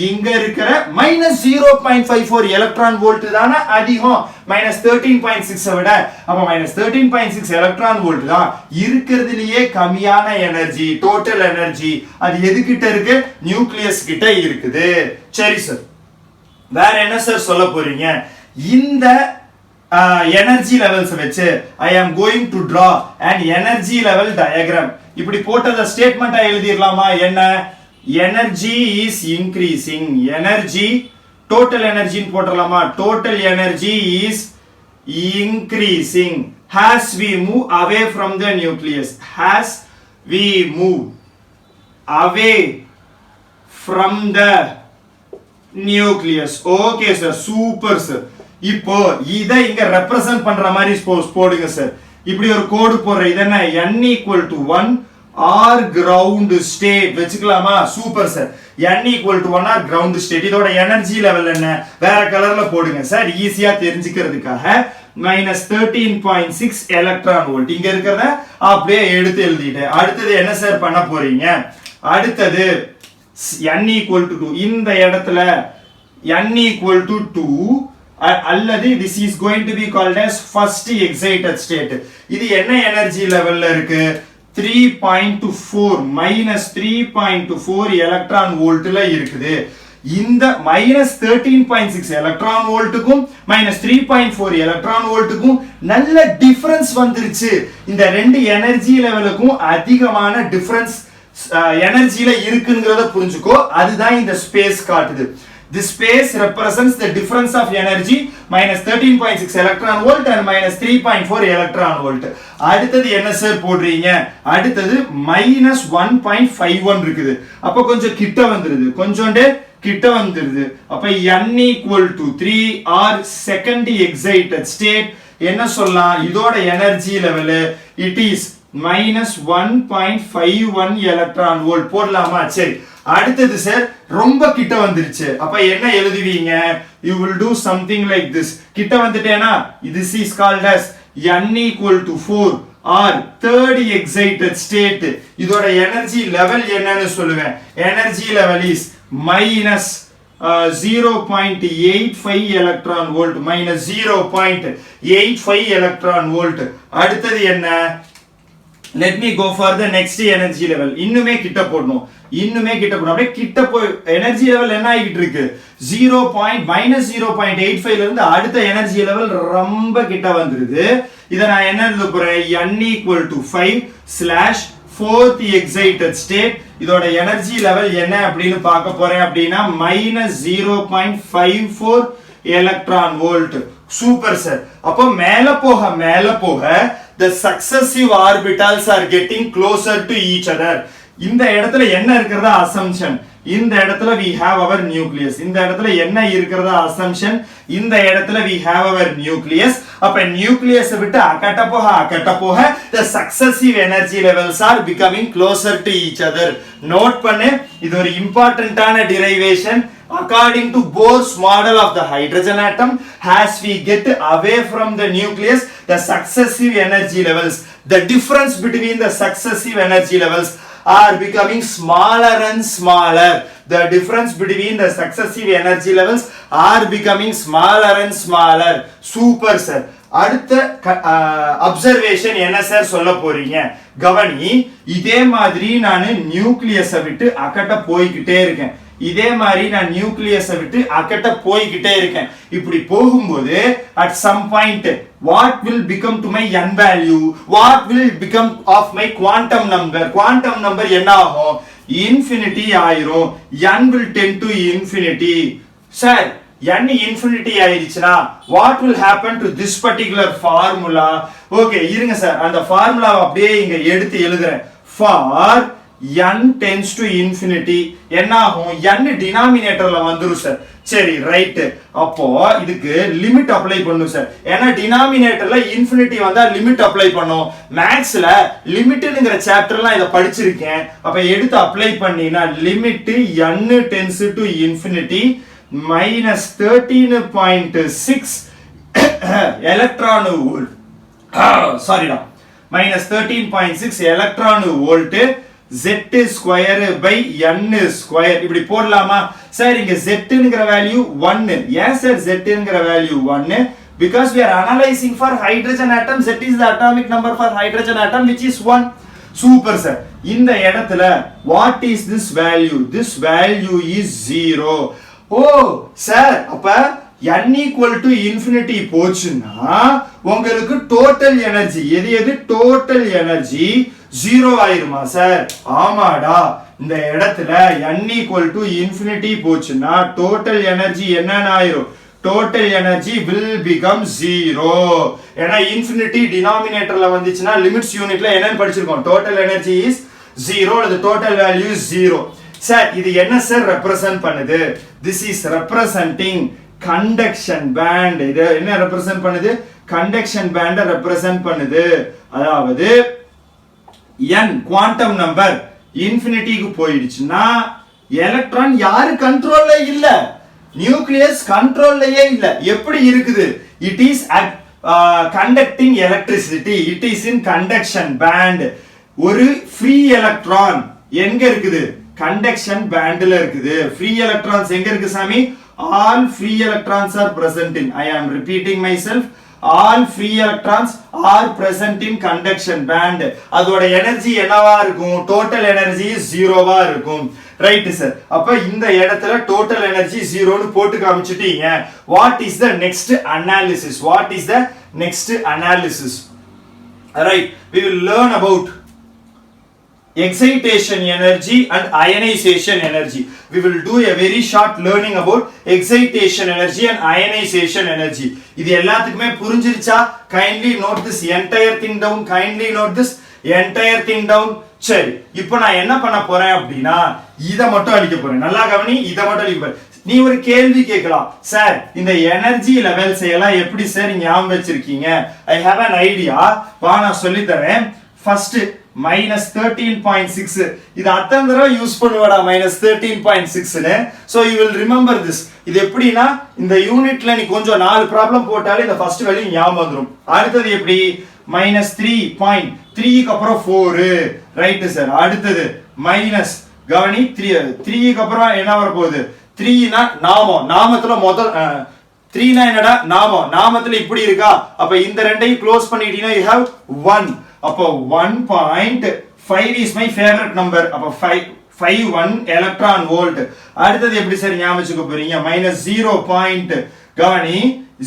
இங்க இருக்கிற -0.54 எலக்ட்ரான் வோல்ட் தானே அதிகம் -13.6 விட. அப்ப -13.6 எலக்ட்ரான் வோல்ட் தான் இருக்கிறதுலயே கம்மியான எனர்ஜி, டோட்டல் எனர்ஜி. அது எதுகிட்ட இருக்கு, நியூக்ளியஸ் கிட்ட இருக்குது. சரி சார், வேற என்ன சார் சொல்ல போறீங்க, இந்த எனர்ஜி லெவல்ஸ் வச்சு I am going to draw an energy level diagram. இப்படி போட்டத ஸ்டேட்மெண்டா எழுதிரலாமா, என்ன, energy is increasing, energy total energy போட்டுறலாமா total energy is increasing as we move away from the nucleus as we move away from the nucleus okay sir super sir இப்போ இத இங்க represent பண்ற மாதிரி போடுங்க sir இப்படி ஒரு கோடு போடுற இது என்ன n equal to 1 or ground state வெச்சுக்கலாமா super sir n equal to 1 or ground state இதோட எனர்ஜி லெவல் என்ன வேற கலர்ல போடுங்க சார் ஈஸியா தெரிஞ்சிக்கிறதுக்காக -13.6 எலக்ட்ரான் வோல்ட் இங்க இருக்கறத அப்படியே எடுத்து எழுதிட்டேன் அடுத்து என்ன சார் பண்ண போறீங்க அடுத்து n equal to 2 இந்த இடத்துல n equal to 2 அல்லது this is going to be called as first excited state இது என்ன எனர்ஜி லெவல்ல இருக்கு 3.4 -3.4 எலக்ட்ரான் வோல்ட்ல இருக்குது இந்த -13.6 எலக்ட்ரான் வோல்ட்டுக்கும் -3.4 எலக்ட்ரான் வோல்ட்டுக்கும் நல்ல டிஃபரன்ஸ் வந்துருச்சு இந்த ரெண்டு எனர்ஜி லெவலுக்கும் அதிகமான டிஃபரன்ஸ் எனர்ஜில இருக்குங்கறத புரிஞ்சுக்கோ அதுதான் இந்த ஸ்பேஸ் காட்டுது This space represents the difference of energy -13.6 electron volt and -3.4 electron volt. அடுத்தது என்ன சார் போடுறீங்க அடுத்தது -1.51 இருக்குது அப்ப கொஞ்சம் கிட்ட வந்துருது கொஞ்சோண்டே கிட்ட வந்துருது அப்ப n equal to 3 or second excited state என்ன சொல்லலாம் இதோட energy level it is -1.51 electron volt போடலாமா சரி அடுத்தது சார் ரொம்ப கிட்ட வந்துருச்சு அப்ப என்ன எழுதுவீங்க you will do something like this கிட்ட வந்துட்டேனா this is called as n equal to 4 or third excited state இதோட எனர்ஜி லெவல் என்னன்னு சொல்லுவேன் energy level is -0.85 electron volt -0.85 electron volt அடுத்தது என்ன let me go for the next energy level இன்னுமே கிட்ட போடணும் அப்படியே கிட்ட போய் எனர்ஜி லெவல் என்ன ஆகிட்டு இருக்கு -0.85 ல இருந்து அடுத்த எனர்ஜி லெவல் ரொம்ப கிட்ட வந்துருது இத நான் என்ன எழுத போறேன் n equal to 5 4th excited state இதோட எனர்ஜி லெவல் என்ன அப்படினு பார்க்க போறேன் அப்படினா -0.54 electron volt சூப்பர் சார் அப்ப மேல போக the successive orbitals are getting closer to each other இந்த இடத்துல என்ன இருக்குறதா assumption இந்த இடத்துல we have our nucleus இந்த இடத்துல என்ன இருக்குறதா assumption இந்த இடத்துல we have our nucleus அப்ப nucleus விட்டு அகட்ட போக the successive energy levels are becoming closer to each other note பண்ணு இது ஒரு இம்பார்ட்டன்ட்டான derivation according to Bohr's model of the hydrogen atom as we get away from the nucleus the successive energy levels the difference between the successive energy levels are becoming smaller and smaller the difference between the successive energy levels are becoming smaller and smaller super sir அடுத்த observation என்ன sir சொல்ல போறீங்க கவனி இதே மாதிரி நான் நியூக்ளியஸை விட்டு அகட்ட போய்கிட்டே இருக்கேன் இதே மாதிரி நான் நியூக்ளியஸை விட்டு அகட்ட போய்கிட்டே இருக்கேன் இப்படி போகும்போது at some point what will become to my n value what will become of my quantum number என்ன ஆகும் infinity ஆயிரும் n will tend to infinity sir n infinity ஆயிருச்சுனா what will happen to this particular formula okay இருங்க sir அந்த ஃபார்முலாவை அப்படியே இங்க எடுத்து எழுதுறேன் for n tends to infinity என்ன ஆகும் n டினாமினேட்டர்ல வந்துரும் சார் சரி ரைட் அப்போ இதுக்கு லிமிட் அப்ளை பண்ணும் சார் ஏன்னா டினாமினேட்டர்ல இன்ஃபினிட்டி வந்தா லிமிட் அப்ளை பண்ணும் மேத்ஸ்ல லிமிட்ங்கற சாப்டர்லாம் இத படிச்சிருக்கேன் அப்ப எடுத்து அப்ளை பண்ணினா limit n tends to infinity -13.6 electron volt sorry da -13.6 electron volt z square by n square இப்படி போடலாமா சார் இங்க z ங்கற வேல்யூ 1 ஏன் சார் z ங்கற value 1 because we are analyzing for hydrogen atom z is the atomic number for hydrogen atom which is 1 super sir இந்த இடத்துல what is this value is 0 oh sir அப்ப n equal to infinity போச்சுனா உங்களுக்கு total energy எது total energy 0 ஆயிருமா sir ஆமாடா இந்த இடத்துல n equal to infinity போச்சுன்னா டோட்டல் எனர்ஜி என்னன்னு ஆயிரும் total energy will become 0 ஏன்னா infinity denominatorல வந்துச்சுன்னா லிமிட்ஸ் யூனிட்ல என்னன்னு படிச்சிருக்கோம் total energy is 0 அல்லது total value is 0 சார் இது என்ன சார் ரெப்ரசன்ட் பண்ணுது this is representing conduction band இது என்ன ரெப்ரசன்ட் பண்ணுது conduction band ரெப்ரசன்ட் பண்ணுது அதாவது n குவாண்டம் நம்பர் இன்ஃபினிட்டிக்கு போயிடுச்சுன்னா எலக்ட்ரான் யாரு கண்ட்ரோல்ல இல்ல நியூக்ளியஸ் கண்ட்ரோல்லயே இல்ல எப்படி இருக்குது it is conducting electricity it is in conduction band ஒரு ஃப்ரீ எலக்ட்ரான் எங்க இருக்குது conduction bandல இருக்குது free electrons எங்க இருக்கு சாமி all free electrons are present in I am repeating myself all free electrons are present in conduction band அதோட energy என்னவா இருக்கும் total energy 0வா இருக்கும் ரைட் சார் அப்ப இந்த இடத்துல total energy 0 னு போட்டு காமிச்சிட்டீங்க what is the next analysis right we will learn about excitation energy and ionization energy we will do a very short learning about excitation energy and ionization energy இது எல்லாத்துக்குமே புரிஞ்சிருச்சா kindly note this entire thing down சரி இப்போ நான் என்ன பண்ண போறேன் அப்படினா இத மட்டும் அழிக்க போறேன் நல்லா கவனி இத மட்டும் அழிக்க போறேன் நீ ஒரு கேள்வி கேட்கலாம் சார் இந்த எனர்ஜி லெவல்ஸ் எல்லாம் எப்படி சார் ஞாபகம் வச்சிருக்கீங்க I have an idea வா நான் சொல்லி தரேன் first minus 13.6 இது அத்தனை தடவை யூஸ் பண்ணுவடா minus 13.6 னு so you will remember this இது எப்படினா இந்த யூனிட்ல நீ கொஞ்சம் 4 ப்ராப்ளம் போட்டாலே இந்த ஃபர்ஸ்ட் வேல்யூ ஞாபகம் வந்துரும் அடுத்து எப்படி minus 3.3 க்கு அப்புறம் 4 ரைட் சார் அடுத்து மைனஸ் கவனி 3 க்கு அப்புறம் என்ன வர போகுது 3 னா நாமத்துல முதல் 3 னா என்னடா நாமத்துல இப்படி இருக்கா அப்ப இந்த ரெண்டையும் க்ளோஸ் பண்ணிட்டீனா you have 1 அப்போ 1.5 is my favorite number அப்போ 51 electron volt அடுத்து எப்படி சார் ஞாபகம் வச்சுக்க போறீங்க -0. கவனி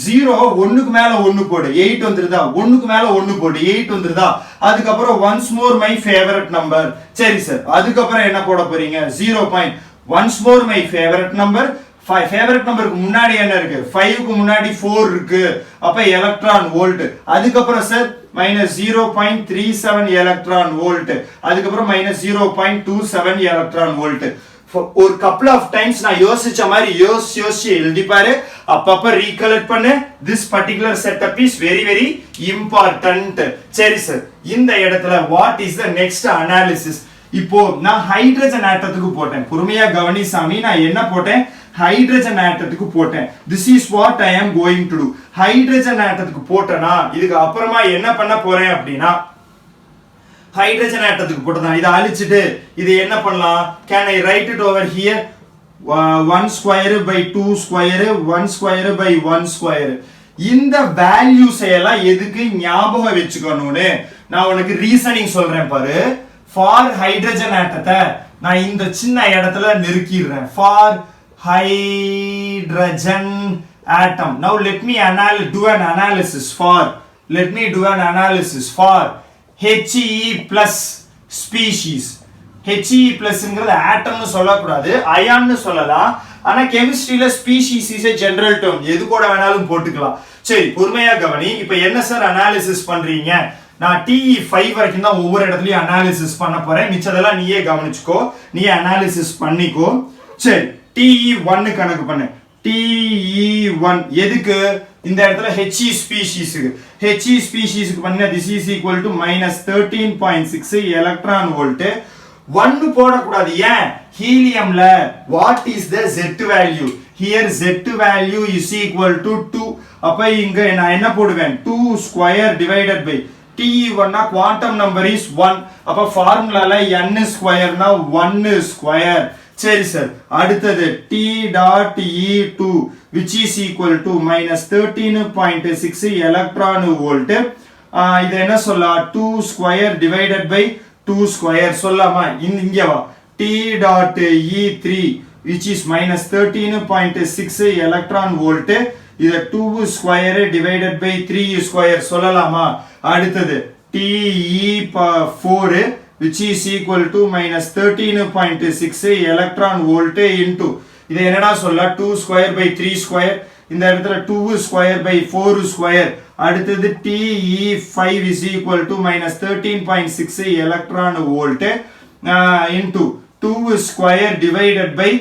0 ஒண்ணுக்கு மேல 1 போடு 8 வந்துருதா ஒண்ணுக்கு மேல 1 போடு 8 வந்துருதா அதுக்கு அப்புறம் once more my favorite number சரி சார் அதுக்கு அப்புறம் என்ன போட போறீங்க 0. once more my favorite number favourite நம்பருக்கு முன்னாடி என்ன இருக்கு 5 க்கு முன்னாடி 4 இருக்கு அப்ப எலக்ட்ரான் வோல்ட் அதுக்கு அப்புறம் சார் -0.37 எலக்ட்ரான் வோல்ட் அதுக்கு அப்புறம் -0.27 எலக்ட்ரான் வோல்ட் ஒரு couple of times நான் யோசிச்ச மாதிரி யோசிச்சு எழுதி பாரு அப்பப்ப ரீகலெக்ட் பண்ணு this particular setup is very important சரி சார் இந்த இடத்துல what is the next analysis இப்போ நான் ஹைட்ரஜன் ஆட்டத்துக்கு போட்டேன் பொறுமையா கவனி சாமி நான் என்ன போட்டேன் ஹைட்ரஜன் ஆட்டத்துக்கு போட்டேன் this is what I am going to do hydrogen ஆட்டத்துக்கு போட்டனா இதுக்கு அப்புறமா என்ன பண்ண போறேன் அப்படினா ஹைட்ரஜன் ஆட்டத்துக்கு போட்டதா இத அழிச்சிட்டு இது என்ன பண்ணலாம் can I write it over here 1 square by 2 square 1 square by 1 square இந்த வேல்யூஸ் எல்லாம் எதுக்கு ஞாபகம் வெச்சுக்கணும்னு நான் உனக்கு ரீசனிங் சொல்றேன் பாரு for ஹைட்ரஜன் ஆட்டத்தை நான் இந்த சின்ன இடத்துல நிறுத்திடுறேன் for hydrogen atom now let me do an analysis for He plus species He plus ங்கிறது atom னு சொல்ல கூடாது ion னு சொல்லலாம் ஆனா கெமிஸ்ட்ரியில species is a general term எது கூட வேணாலும் போட்டுக்கலாம் சரி பொறுமையா கவனி இப்போ என்ன சார் அனாலிசிஸ் பண்றீங்க நான் TE5 வரைக்கும் தான் ஒவ்வொரு இடத்துலயும் அனாலிசிஸ் பண்ண போறேன் மிச்சதெல்லாம் நீயே கவனிச்சுக்கோ நீயே அனாலிசிஸ் பண்ணிக்கோ சரி TE1 கணக்கு பண்ணு TE1 எதுக்கு இந்த இடத்துல He ஸ்பீஷீஸ்க்கு He ஸ்பீஷீஸ்க்கு பண்ணா this is equal to -13.6 electron volt 1 போட கூடாது ஏன் ஹீலியம்ல what is the Z value here Z value is equal to 2 அப்ப இங்க நான் என்ன போடுவேன் 2 square divided by TE1 னா குவாண்டம் நம்பர் is 1 அப்ப ஃபார்முலால n ஸ்கொயர் னா 1 ஸ்கொயர் சரி சார் அடுத்து T.E2 which is equal to -13.6 electron volt இது என்ன சொல்லலாம் 2 square divided by 2 square சொல்லலாமா இங்க வா T.E3 which is -13.6 electron volt இது 2 square divided by 3 square சொல்லலாமா அடுத்து TE4 which is equal to minus 13.6 electron volt into இதை என்னடா சொல்ல 2 square by 3 square இந்த இடத்துல 2 square by 4 square அடுத்தது TE5 is equal to minus 13.6 electron volt into 2 square divided by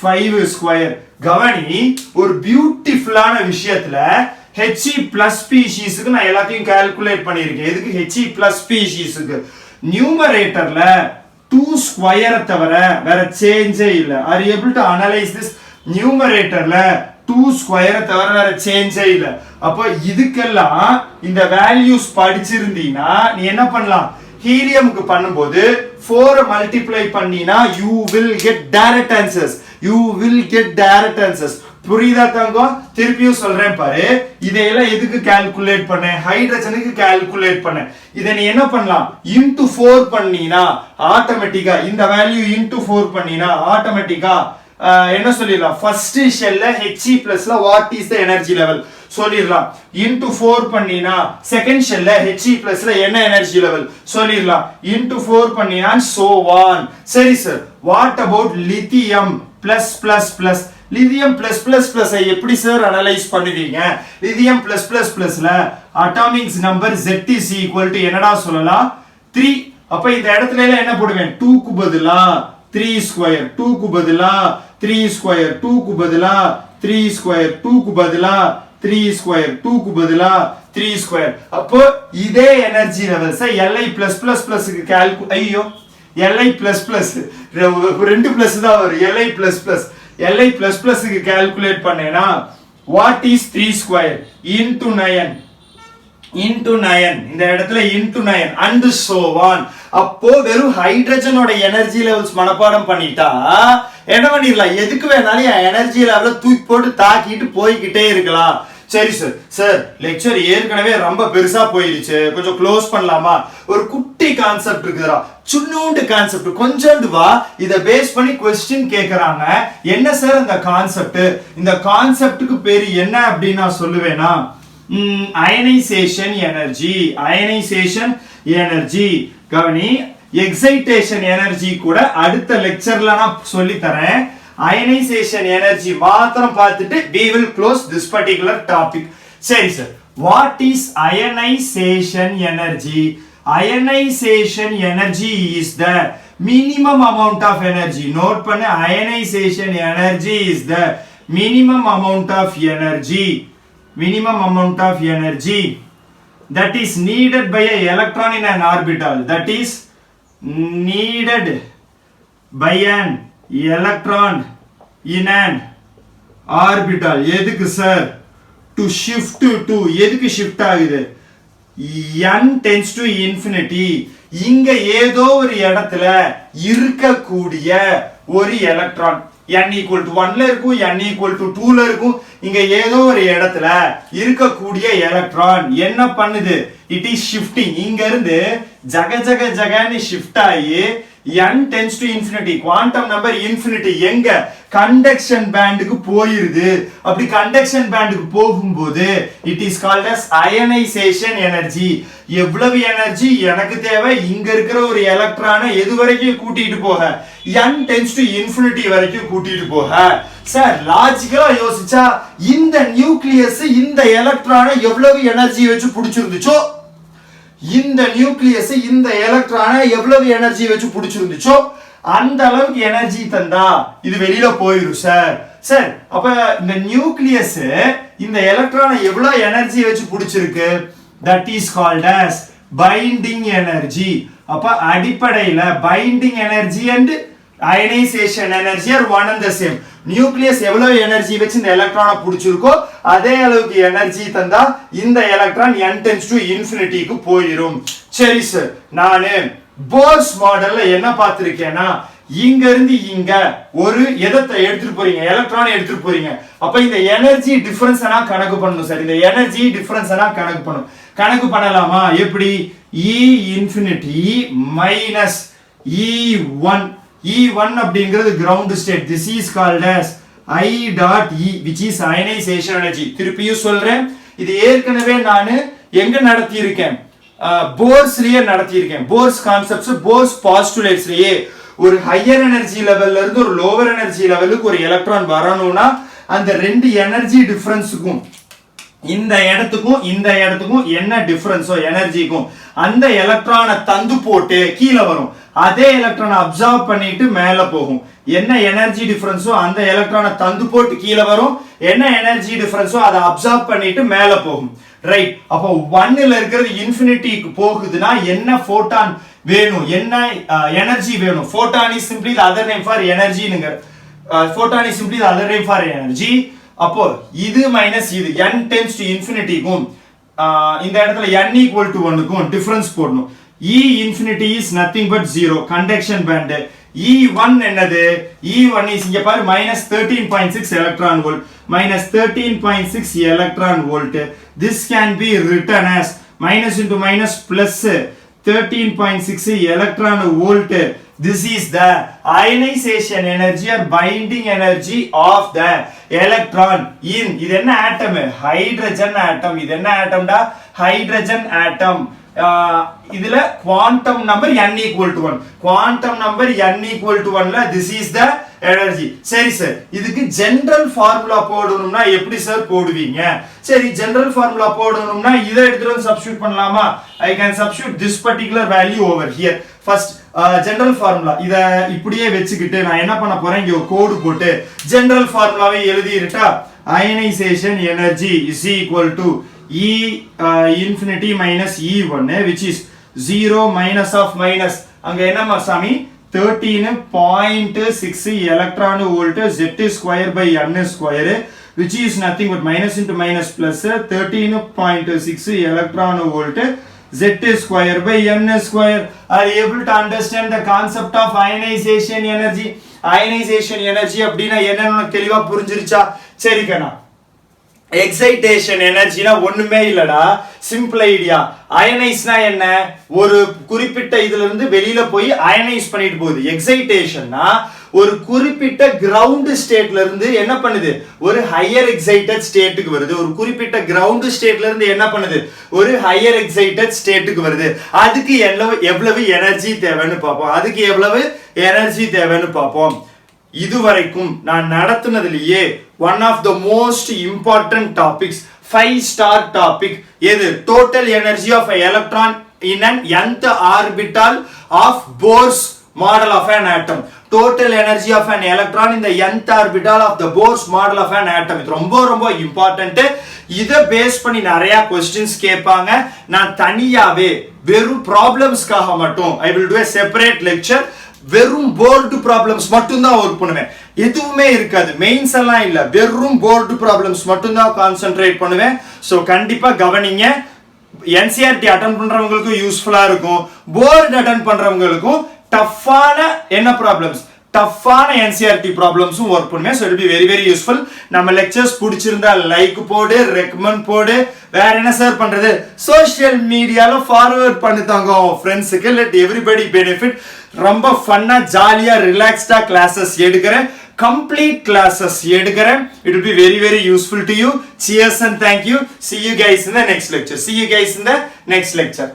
5 square. கவனி ஒரு பியூட்டிஃபுல்லான விஷயத்துல He plus ஸ்பீஷீஸ்க்கு நான் எல்லாத்தையும் கால்குலேட் பண்ணியிருக்கேன். எதுக்கு He plus ஸ்பீஷீஸ்க்கு நியூமரேட்டர்ல 2 ஸ்கொயரை தவிர வேற சேஞ்சே இல்லை. Are able to analyse this? நியூமரேட்டர்ல 2 ஸ்கொயரை தவிர வேற சேஞ்சே இல்லை. அப்போ இதுக்கெல்லாம் இந்த வேல்யூஸ் படிச்சிருந்தீங்கன்னா நீ என்ன பண்ணலாம்? ஹீலியமுக்கு பண்ணும்போது 4 மல்டிப்ளை பண்ணினா you will get direct answers. You will get direct answers. புரியுதா தங்கம்? திருப்பியும் சொல்றேன் பாரு. இதையெல்லாம் எதுக்கு கால்குலேட் பண்ண? ஹைட்ரஜனுக்கு கால்குலேட் பண்ண. இதை நீ என்ன பண்ணலாம்? இன்டு 4 பண்ணினா ஆட்டோமேட்டிக்கா இந்த வேல்யூ இன்டு 4 பண்ணினா ஆட்டோமேட்டிக்கா என்ன சொல்லிடலாம்? ஃபர்ஸ்ட் ஷெல்ல He+ல what is the energy level சொல்லிடலாம். இன்டு 4 பண்ணினா செகண்ட் ஷெல்ல He+ல என்ன எனர்ஜி லெவல் சொல்லிடலாம். இன்டு 4 பண்ணினா so on. சரி sir, what about lithium plus plus plus? Lithium plus plus plus எப்படி சார் அனலைஸ் பண்ணுவீங்க? லித்தியம் பிளஸ் பிளஸ் பிளஸ்ல atomics number Z is equal to என்னடா சொல்லலாம்? 3. அப்ப இந்த இடத்துல என்ன போடுவேன்? 2 க்கு பதிலா 3 ஸ்கொயர், 2 க்கு பதிலா 3 ஸ்கொயர், 2 க்கு பதிலா 3 ஸ்கொயர், 2 க்கு பதிலா 3 ஸ்கொயர், 2 க்கு பதிலா 3 ஸ்கொயர். அப்போ இதே energy levels Li plus plus பிளஸ்க்கு ஐயோ Li பிளஸ் பிளஸ் 2 பிளஸ் தான் வரும். Li plus plus Li plus பிளஸ்க்கு கால்குலேட் பண்ணேனா what is 3 square into 9 into 9 இந்த இடத்துல into 9 and so on. அப்போ வெறும் ஹைட்ரஜனோட எனர்ஜி லெவல்ஸ் மனப்பாடம் பண்ணிட்டா என்ன பண்ணிடலாம்? எதுக்கு வேணாலும் எனர்ஜி லெவல தூக்கி போட்டு தாக்கிட்டு போய்கிட்டே இருக்கலாம். சரி சார், சார் லெக்சர் ஏற்கனவே ரொம்ப பெருசா போயிருச்சு, கொஞ்சம் க்ளோஸ் பண்ணலாமா? ஒரு குட்டி கான்செப்ட் இருக்குதுடா, சின்னூண்டு கான்செப்ட், கொஞ்சோண்டு வா. இத பேஸ் பண்ணி क्वेश्चन கேக்குறாங்க. என்ன சார் இந்த கான்செப்ட்? இந்த கான்செப்ட்டுக்கு பேரு என்ன அப்படின்னு நான் சொல்லுவேனா, அயனைசேஷன் எனர்ஜி. அயனைசேஷன் எனர்ஜி கவனி, எக்ஸைட்டேஷன் எனர்ஜி கூட அடுத்த லெக்சர்ல நான் சொல்லி தரேன். அயனைசேஷன் எனர்ஜி மாத்திரம் பார்த்துட்டு we will close this particular topic. சரி sir, what is ionization energy? Ionization energy is the minimum amount of energy. Note பண்ணு, ionization energy is the minimum amount of energy. Minimum amount of energy that is needed by an electron in an orbital. That is needed by an electron in an orbital. எதுக்கு sir? to shift to எதுக்கு shift ஆகுது? n tends to infinity. இங்க ஏதோ ஒரு இடத்துல இருக்கக்கூடிய ஒரு electron n equal to 1 ல இருக்கும், n equal to 2 ல இருக்கும். இங்க ஏதோ ஒரு இடத்துல இருக்கக்கூடிய எலக்ட்ரான் என்ன பண்ணுது? It is shifting. இங்க இருந்து ஜக ஜக ஜகன்னு ஷிஃப்ட் ஆகி n tends to infinity, quantum number infinity, எங்க கண்டக்ஷன் பேண்டுக்கு போயிருது. அப்படி கண்டக்ஷன் பேண்டுக்கு போகும்போது it is called as ionisation energy. எவ்வளவு எனர்ஜி எனக்கு தேவை? இங்க இருக்கிற ஒரு எலக்ட்ரானை எது வரைக்கும் கூட்டிட்டு போக? n tends to infinity வரைக்கும் கூட்டிட்டு போக. சார் லாஜிக்கலா யோசிச்சா இந்த நியூக்ளியஸ் இந்த எலக்ட்ரானை எவ்வளவு எனர்ஜி வச்சு பிடிச்சிருந்துச்சோ, இந்த நியூக்ளியஸ் இந்த எலக்ட்ரானை எவ்வளவு எனர்ஜி வச்சு பிடிச்சிருந்துச்சோ அந்த அளவுக்கு எனர்ஜி தந்தா இது வெளியில போயிரும் சார். சார் அப்ப இந்த நியூக்ளியஸ் இந்த எலக்ட்ரானை எவ்வளவு எனர்ஜி வச்சு பிடிச்சிருக்கு? That is called as binding energy. அப்ப அடிப்படையில binding energy and ionisation energy are one and the same. Nucleus எவ்வளவு எனர்ஜி வச்சு இந்த எலக்ட்ரானை பிடிச்சிருக்கோ அதே அளவுக்கு எனர்ஜி தந்தா இந்த electron n tends to infinity க்கு போயிடும். சரி சார், நானு போர்ஸ் மாடல்ல என்ன பார்த்திருக்கேன்னா, இங்க இருந்து இங்க ஒரு எதத்தை எடுத்துட்டு போறீங்க, எலக்ட்ரானை எடுத்துட்டு போறீங்க. அப்ப இந்த எனர்ஜி டிஃபரன்ஸ் கணக்கு பண்ணணும் சார். இந்த எனர்ஜி டிஃபரன்ஸ் கணக்கு பண்ணணும். கணக்கு பண்ணலாமா? எப்படி? E infinity minus E1. E1 அப்படிங்கிறது ground state. This is called as I dot E which is ionization energy. திருப்பியும் சொல்றேன், இது ஏற்கனவே நான் எங்க நடத்தி இருக்கேன்? போர்ஸ்லயே நடத்தியிருக்கேன். போர்ஸ் கான்செப்ட்ஸ், போர்ஸ் பாஸ்டுலேட்ஸ்லயே ஒரு ஹையர் எனர்ஜி லெவல்ல இருந்து ஒரு லோவர் எனர்ஜி லெவலுக்கு ஒரு எலக்ட்ரான் வரணும்னா அந்த ரெண்டு எனர்ஜி டிஃபரன்ஸுக்கும் இந்த இடத்துக்கும் என்ன டிஃபரன்ஸோ எனர்ஜிக்கும் அந்த எலக்ட்ரானை தந்து போட்டு கீழே வரும். அதே எலக்ட்ரானை அப்சர்வ் பண்ணிட்டு மேல போகும். என்ன எனர்ஜி டிஃபரன்ஸோ அந்த எலக்ட்ரானை தந்து போட்டு கீழே வரும். என்ன எனர்ஜி டிஃபரன்ஸோ அதை அப்சர்வ் பண்ணிட்டு மேல போகும். ரைட். அப்போ 1ல இருக்கிறது இன்ஃபினிட்டிக்கு போகுதுன்னா என்ன போட்டான் வேணும், என்ன எனர்ஜி வேணும்? Photon is simply the other name for எனர்ஜிங்க. Photon is simply the other name for energy. அப்போ இது மைனஸ் இது n டென்ஸ் டு இன்ஃபினிட்டிக்கும் இந்த இடத்துல n ஈக்குவல் டு 1க்கும் டிஃபரன்ஸ் போடணும். E infinity is nothing but 0 conduction band. E1 என்னது? E1 is இங்க பாரு minus 13.6 electron volt, minus 13.6 electron volt. This can be written as minus into minus plus 13.6 electron volt. This is the ionization energy or binding energy of the electron in. இது என்ன atom? Hydrogen atom. இது என்ன atom டா? Hydrogen atom. இதுல quantum number n equal to 1. quantum number n equal to 1ல this is the energy. சரி sir, இதுக்கு general formula போடணும்னா எப்படி சார் போடுவீங்க? சரி, ஜெனரல் ஃபார்முலா போடணும்னா இதை எடுத்துட்டு வந்து சப்ஸ்டிட்யூட் பண்ணலாமா? I can substitute this particular value over here. First general formula இத இப்படியே வெச்சுக்கிட்டு நான் என்ன பண்ண போறேன், இங்க ஒரு கோடு போட்டு ஜெனரல் ஃபார்முலாவை எழுதிட்டா ionization energy is equal to E infinity minus E1 which is 0 minus of minus அங்க என்னமா சாமி 13.6 electron volt Z square by n square which is nothing but minus into minus plus 13.6 electron volt Z square by n square. Are you able to understand the concept of ionization energy? Ionization energy அப்படினா என்னன்னு தெளிவா புரிஞ்சிருச்சா? சரி கண்ணா, excitation எனர்ஜினா ஒண்ணுமே இல்லடா, simple idea. அயனைஸ்னா என்ன? ஒரு குறிப்பிட்ட இதுல இருந்து வெளியில போய் அயனைஸ் பண்ணிட்டு போகுது. எக்ஸைட்டேஷன்னா ஒரு குறிப்பிட்ட கிரவுண்ட் ஸ்டேட்ல இருந்து என்ன பண்ணுது, ஒரு ஹையர் எக்ஸைட்டட் ஸ்டேட்டுக்கு வருது. ஒரு குறிப்பிட்ட கிரவுண்ட் ஸ்டேட்ல இருந்து என்ன பண்ணுது, ஒரு ஹையர் எக்ஸைட்டட் ஸ்டேட்டுக்கு வருது. அதுக்கு எவ்வளவு எனர்ஜி தேவைன்னு பார்ப்போம். அதுக்கு எவ்வளவு எனர்ஜி தேவைன்னு பார்ப்போம். இதுவரைக்கும் நான் நடத்துனதிலேயே one of the most important topics, 5-star topic எது? total energy of an electron in an nth orbital of Bohr's model of an atom. total energy of an electron in the nth orbital of the Bohr's model of an atom. இது ரொம்ப ரொம்ப important. இத base பண்ணி நிறைய questions கேட்பாங்க. நான் தனியாவே வெறும் ப்ராப்ளம்ஸ்க்காக மட்டும் I will do a separate lecture. வெறும் போர்டு ப்ராப்ளம்ஸ் மட்டும் தான் வர்க் பண்ணுவேன். எதுவுமே இருக்காது, மெயின்ஸ் எல்லாம் இல்ல, வெறும் போர்டு ப்ராப்ளம்ஸ் மட்டும் தான் கான்சென்ட்ரேட் பண்ணுவேன். சோ கண்டிப்பா கவனிங்க. என்சிஆர்டி அட்டெண்ட் பண்றவங்களுக்கும் யூஸ்ஃபுல்லா இருக்கும், போர்டு அட்டெண்ட் பண்றவங்களுக்கும் டஃப்பான என்ன ப்ராப்ளம்ஸ், டஃப்பான என்சிஆர்டி ப்ராப்ளம்ஸும் வர்க் பண்ணுவேன். So it be very very useful. நம்ம லெக்சர்ஸ் பிடிச்சிருந்தா லைக் போடு, ரெக்கமெண்ட் போடு. வேற என்ன சார் பண்றது, சோஷியல் மீடியால ஃபார்வர்ட் பண்ணித்தாங்க உங்க ஃப்ரெண்ட்ஸுக்கு. Let everybody benefit. ரொம்ப ஃபன்னா ஜாலியா ரிலாக்ஸ்டா கிளாஸஸ் எடுக்கிறேன், கம்ப்ளீட் கிளாஸஸ் எடுக்கிறேன். It will be very very useful to you. Cheers and thank you. See you guys in the next lecture.